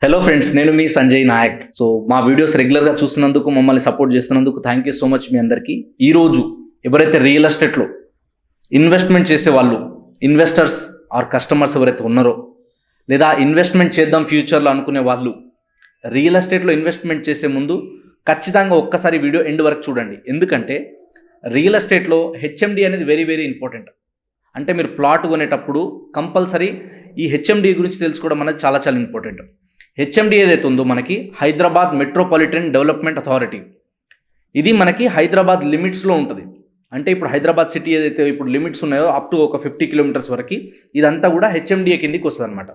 Hello friends, నేను మీ Sanjay Naik. So మా videos రెగ్యులర్గా చూస్తున్నందుకు, మమ్మల్ని సపోర్ట్ చేస్తున్నందుకు థ్యాంక్ యూ సో మచ్ మీ అందరికీ. ఈరోజు ఎవరైతే రియల్ ఎస్టేట్లో ఇన్వెస్ట్మెంట్ చేసే వాళ్ళు, ఇన్వెస్టర్స్ ఆర్ కస్టమర్స్ ఎవరైతే ఉన్నారో, లేదా ఇన్వెస్ట్మెంట్ చేద్దాం ఫ్యూచర్లో అనుకునే వాళ్ళు, రియల్ ఎస్టేట్లో ఇన్వెస్ట్మెంట్ చేసే ముందు ఖచ్చితంగా ఒక్కసారి వీడియో ఎండ్ వరకు చూడండి. ఎందుకంటే రియల్ ఎస్టేట్లో హెచ్ఎండి అనేది వెరీ వెరీ ఇంపార్టెంట్. అంటే మీరు ప్లాట్ కొనేటప్పుడు కంపల్సరీ ఈ హెచ్ఎండి గురించి తెలుసుకోవడం అనేది చాలా చాలా ఇంపార్టెంట్. హెచ్ఎండి ఏదైతే ఉందో మనకి హైదరాబాద్ మెట్రోపాలిటన్ డెవలప్మెంట్ అథారిటీ, ఇది మనకి హైదరాబాద్ లిమిట్స్లో ఉంటుంది. అంటే ఇప్పుడు హైదరాబాద్ సిటీ ఏదైతే ఇప్పుడు లిమిట్స్ ఉన్నాయో అప్ టు ఒక 50 కిలోమీటర్స్ వరకు ఇదంతా కూడా హెచ్ఎండిఏ కిందికి వస్తుంది అనమాట.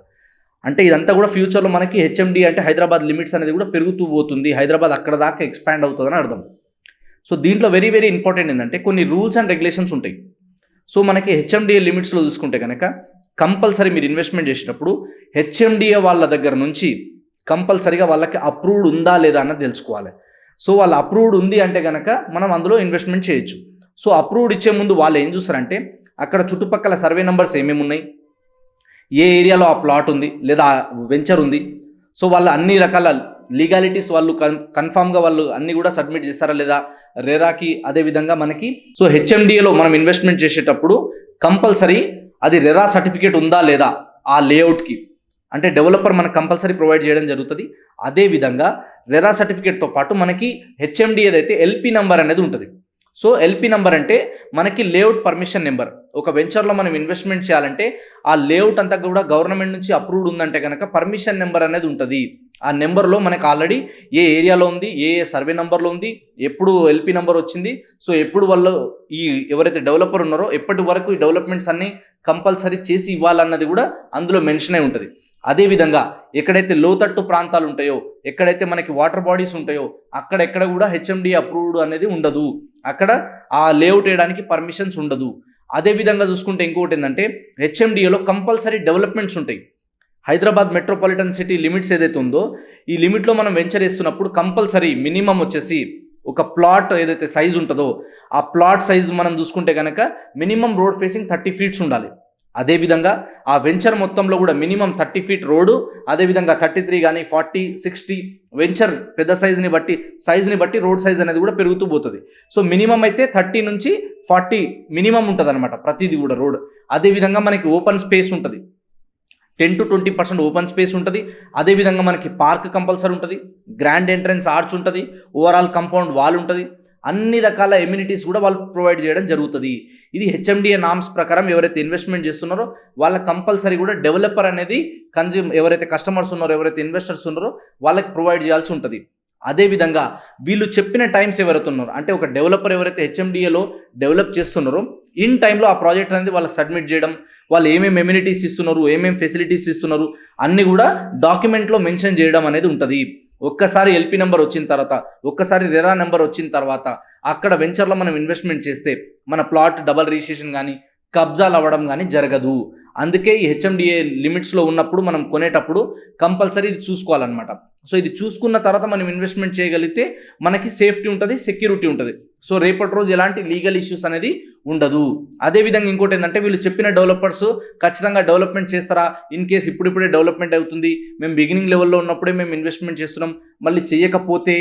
అంటే ఇదంతా కూడా ఫ్యూచర్లో మనకి హెచ్ఎండి అంటే హైదరాబాద్ లిమిట్స్ అనేది కూడా పెరుగుతూ పోతుంది, హైదరాబాద్ అక్కడ దాకా ఎక్స్పాండ్ అవుతుందని అర్థం. సో దీంట్లో వెరీ వెరీ ఇంపార్టెంట్ ఏంటంటే కొన్ని రూల్స్ అండ్ రెగ్యులేషన్స్ ఉంటాయి. సో మనకి హెచ్ఎండిఏ లిమిట్స్లో చూసుకుంటే కనుక కంపల్సరీ మీరు ఇన్వెస్ట్మెంట్ చేసేటప్పుడు హెచ్ఎండిఏ వాళ్ళ దగ్గర నుంచి కంపల్సరీగా వాళ్ళకి అప్రూవ్డ్ ఉందా లేదా అన్నది తెలుసుకోవాలి. సో వాళ్ళు అప్రూవ్డ్ ఉంది అంటే కనుక మనం అందులో ఇన్వెస్ట్మెంట్ చేయొచ్చు. సో అప్రూవ్డ్ ఇచ్చే ముందు వాళ్ళు ఏం చూస్తారంటే అక్కడ చుట్టుపక్కల సర్వే నెంబర్స్ ఏమేమి ఉన్నాయి, ఏ ఏరియాలో ఆ ప్లాట్ ఉంది లేదా వెంచర్ ఉంది, సో వాళ్ళు అన్ని రకాల లీగాలిటీస్ వాళ్ళు కన్ఫామ్గా వాళ్ళు అన్నీ కూడా సబ్మిట్ చేస్తారా లేదా రెరాకి. అదేవిధంగా మనకి సో హెచ్ఎండిఏలో మనం ఇన్వెస్ట్మెంట్ చేసేటప్పుడు కంపల్సరీ అది రెరా సర్టిఫికేట్ ఉందా లేదా ఆ లేఅవుట్కి, అంటే డెవలపర్ మనకు కంపల్సరీ ప్రొవైడ్ చేయడం జరుగుతుంది. అదేవిధంగా రెరా సర్టిఫికేట్తో పాటు మనకి హెచ్ఎండి ఏదైతే ఎల్పి నెంబర్ అనేది ఉంటుంది. సో ఎల్పి నెంబర్ అంటే మనకి లేఅవుట్ పర్మిషన్ నెంబర్. ఒక వెంచర్లో మనం ఇన్వెస్ట్మెంట్ చేయాలంటే ఆ లేఅవుట్ అంతా కూడా గవర్నమెంట్ నుంచి అప్రూవ్డ్ ఉందంటే కనుక పర్మిషన్ నెంబర్ అనేది ఉంటుంది. ఆ నెంబర్లో మనకు ఆల్రెడీ ఏ ఏరియాలో ఉంది, ఏ సర్వే నెంబర్లో ఉంది, ఎప్పుడు ఎల్పి నెంబర్ వచ్చింది, సో ఎప్పుడు వాళ్ళు ఈ ఎవరైతే డెవలపర్ ఉన్నారో ఎప్పటి వరకు ఈ డెవలప్మెంట్స్ అన్నీ కంపల్సరీ చేసి ఇవ్వాలన్నది కూడా అందులో మెన్షన్ అయి ఉంటుంది. అదేవిధంగా ఎక్కడైతే లోతట్టు ప్రాంతాలు ఉంటాయో, ఎక్కడైతే మనకి వాటర్ బాడీస్ ఉంటాయో అక్కడెక్కడ కూడా హెచ్ఎండి అప్రూవ్డ్ అనేది ఉండదు, అక్కడ ఆ లేఅవుట్ వేయడానికి పర్మిషన్స్ ఉండదు. అదేవిధంగా చూసుకుంటే ఇంకొకటి ఏంటంటే హెచ్ఎండిఏలో కంపల్సరీ డెవలప్మెంట్స్ ఉంటాయి. హైదరాబాద్ మెట్రోపాలిటన్ సిటీ లిమిట్స్ ఏదైతే ఉందో ఈ లిమిట్లో మనం వెంచర్ వేస్తున్నప్పుడు కంపల్సరీ మినిమం వచ్చేసి ఒక ప్లాట్ ఏదైతే సైజ్ ఉంటుందో ఆ ప్లాట్ సైజ్ మనం చూసుకుంటే కనుక మినిమం రోడ్ ఫేసింగ్ 30 ఫీట్స్ ఉండాలి. అదేవిధంగా ఆ వెంచర్ మొత్తంలో కూడా మినిమం 30 ఫీట్ రోడ్డు, అదేవిధంగా 33 కానీ 40, 60 వెంచర్ పెద్ద సైజుని బట్టి రోడ్ సైజ్ అనేది కూడా పెరుగుతూ పోతుంది. సో మినిమం అయితే 30 నుంచి 40 మినిమం ఉంటుంది అనమాట ప్రతిదీ కూడా రోడ్. అదేవిధంగా మనకి ఓపెన్ స్పేస్ ఉంటుంది, 10 to 20% ఓపెన్ స్పేస్ ఉంటుంది. అదేవిధంగా మనకి పార్క్ కంపల్సరీ ఉంటుంది, గ్రాండ్ ఎంట్రన్స్ ఆర్చ్ ఉంటుంది, ఓవరాల్ కంపౌండ్ వాల్ ఉంటుంది, అన్ని రకాల ఎమ్యూనిటీస్ కూడా వాళ్ళు ప్రొవైడ్ చేయడం జరుగుతుంది. ఇది హెచ్ఎండిఏ నామ్స్ ప్రకారం ఎవరైతే ఇన్వెస్ట్మెంట్ చేస్తున్నారో వాళ్ళ కంపల్సరీ కూడా డెవలపర్ అనేది ఎవరైతే కస్టమర్స్ ఉన్నారో, ఎవరైతే ఇన్వెస్టర్స్ ఉన్నారో వాళ్ళకి ప్రొవైడ్ చేయాల్సి ఉంటుంది. అదేవిధంగా వీళ్ళు చెప్పిన టైమ్స్ ఎవరైతే ఉన్నారో, అంటే ఒక డెవలపర్ ఎవరైతే హెచ్ఎండిఏలో డెవలప్ చేస్తున్నారో ఇన్ టైంలో ఆ ప్రాజెక్ట్ అనేది వాళ్ళకి సబ్మిట్ చేయడం, వాళ్ళు ఏమేమి ఎమ్యూనిటీస్ ఇస్తున్నారు, ఏమేమి ఫెసిలిటీస్ ఇస్తున్నారు అన్నీ కూడా డాక్యుమెంట్లో మెన్షన్ చేయడం అనేది ఉంటుంది. ఒక్కసారి ఎల్పి నెంబర్ వచ్చిన తర్వాత, ఒక్కసారి రెరా నెంబర్ వచ్చిన తర్వాత అక్కడ వెంచర్లో మనం ఇన్వెస్ట్మెంట్ చేస్తే మన ప్లాట్ డబల్ రిజిస్ట్రేషన్ కానీ కబ్జాలు అవ్వడం కానీ జరగదు. అందుకే ఈ హెచ్ఎండిఏ లిమిట్స్లో ఉన్నప్పుడు మనం కొనేటప్పుడు కంపల్సరీ ఇది చూసుకోవాలన్నమాట. సో ఇది చూసుకున్న తర్వాత మనం ఇన్వెస్ట్మెంట్ చేయగలిగితే మనకి సేఫ్టీ ఉంటుంది, సెక్యూరిటీ ఉంటుంది. సో రేపటి రోజు ఎలాంటి లీగల్ ఇష్యూస్ అనేది ఉండదు. అదేవిధంగా ఇంకోటి ఏంటంటే వీళ్ళు చెప్పిన డెవలపర్స్ ఖచ్చితంగా డెవలప్మెంట్ చేస్తారా, ఇన్ కేస్ ఇప్పుడిప్పుడే డెవలప్మెంట్ అవుతుంది, మేము బిగినింగ్ లెవెల్లో ఉన్నప్పుడే మేము ఇన్వెస్ట్మెంట్ చేస్తున్నాం, మళ్ళీ చేయకపోతే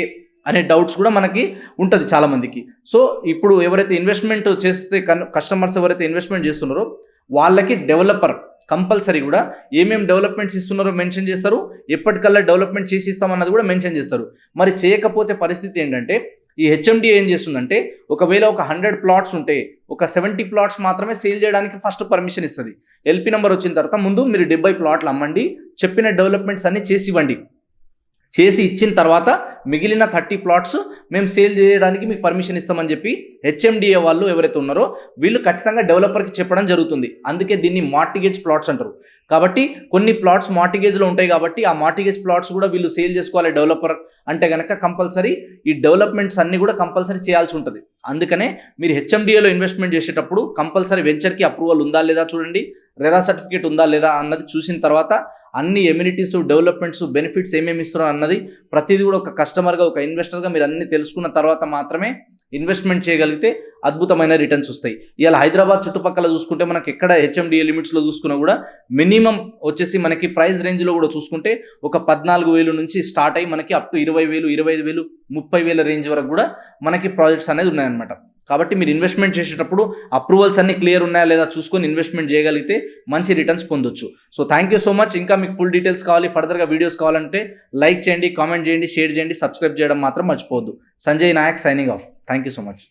అనే డౌట్స్ కూడా మనకి ఉంటుంది చాలామందికి. సో ఇప్పుడు ఎవరైతే ఇన్వెస్ట్మెంట్ చేస్తే కస్టమర్స్ ఎవరైతే ఇన్వెస్ట్మెంట్ చేస్తున్నారో వాళ్ళకి డెవలపర్ కంపల్సరీ కూడా ఏమేమి డెవలప్మెంట్స్ ఇస్తున్నారో మెన్షన్ చేస్తారు, ఎప్పటికల్లా డెవలప్మెంట్ చేసి ఇస్తామన్నది కూడా మెన్షన్ చేస్తారు. మరి చేయకపోతే పరిస్థితి ఏంటంటే ఈ హెచ్ఎండి ఏం చేస్తుందంటే ఒకవేళ ఒక 100 ప్లాట్స్ ఉంటే ఒక 70 ప్లాట్స్ మాత్రమే సేల్ చేయడానికి ఫస్ట్ పర్మిషన్ ఇస్తుంది. ఎల్పి నెంబర్ వచ్చిన తర్వాత ముందు మీరు 70 ప్లాట్లు అమ్మండి, చెప్పిన డెవలప్మెంట్స్ అన్నీ చేసి ఇవ్వండి, చేసి ఇచ్చిన తర్వాత మిగిలిన 30 ప్లాట్స్ మేము సేల్ చేయడానికి మీకు పర్మిషన్ ఇస్తామని చెప్పి హెచ్ఎండిఏ వాళ్ళు ఎవరైతే ఉన్నారో వీళ్ళు ఖచ్చితంగా డెవలపర్కి చెప్పడం జరుగుతుంది. అందుకే దీన్ని మార్టిగేజ్ ప్లాట్స్ అంటారు. కాబట్టి కొన్ని ప్లాట్స్ మార్టిగేజ్లో ఉంటాయి కాబట్టి ఆ మార్టిగేజ్ ప్లాట్స్ కూడా వీళ్ళు సేల్ చేసుకోవాలి డెవలపర్ అంటే కనుక కంపల్సరీ ఈ డెవలప్మెంట్స్ అన్నీ కూడా కంపల్సరీ చేయాల్సి ఉంటుంది. అందుకనే మీరు హెచ్ఎండిఏలో ఇన్వెస్ట్మెంట్ చేసేటప్పుడు కంపల్సరీ వెంచర్కి అప్రూవల్ ఉందా లేదా చూడండి, రెరా సర్టిఫికేట్ ఉందా లేదా అన్నది చూసిన తర్వాత అన్ని ఎమ్యూనిటీస్, డెవలప్మెంట్స్, బెనిఫిట్స్ ఏమేమి ఇస్తున్నారు అన్నది ప్రతిదీ కూడా ఒక కస్టమర్గా, ఒక ఇన్వెస్టర్గా మీరు అన్ని తెలుసుకున్న తర్వాత మాత్రమే ఇన్వెస్ట్మెంట్ చేయగలిగితే అద్భుతమైన రిటర్న్స్ వస్తాయి. ఇవాళ హైదరాబాద్ చుట్టుపక్కల చూసుకుంటే మనకి ఎక్కడ హెచ్ఎండిఏ లిమిట్స్లో చూసుకున్నా కూడా మినిమం వచ్చేసి మనకి ప్రైస్ రేంజ్లో కూడా చూసుకుంటే ఒక 14,000 నుంచి స్టార్ట్ అయ్యి మనకి అప్ టు 20,000, 25,000, 30,000 రేంజ్ వరకు కూడా మనకి ప్రాజెక్ట్స్ అనేది ఉన్నాయన్నమాట. కాబట్టి మీరు ఇన్వెస్ట్మెంట్ చేసేటప్పుడు అప్రూవల్స్ అన్ని క్లియర్ ఉన్నాయా లేదా చూసుకొని ఇన్వెస్ట్మెంట్ చేయగలిగితే మంచి రిటర్న్స్ పొందొచ్చు. So thank you so much. ఇంకా మీకు ఫుల్ డీటెయిల్స్ కావాలి, ఫర్దర్గా వీడియోస్ కావాలంటే లైక్ చేయండి, కామెంట్ చేయండి, షేర్ చేయండి, సబ్స్క్రైబ్ చేయడం మాత్రం మర్చిపోవద్దు. Sanjay Nayak signing off. Thank you so much.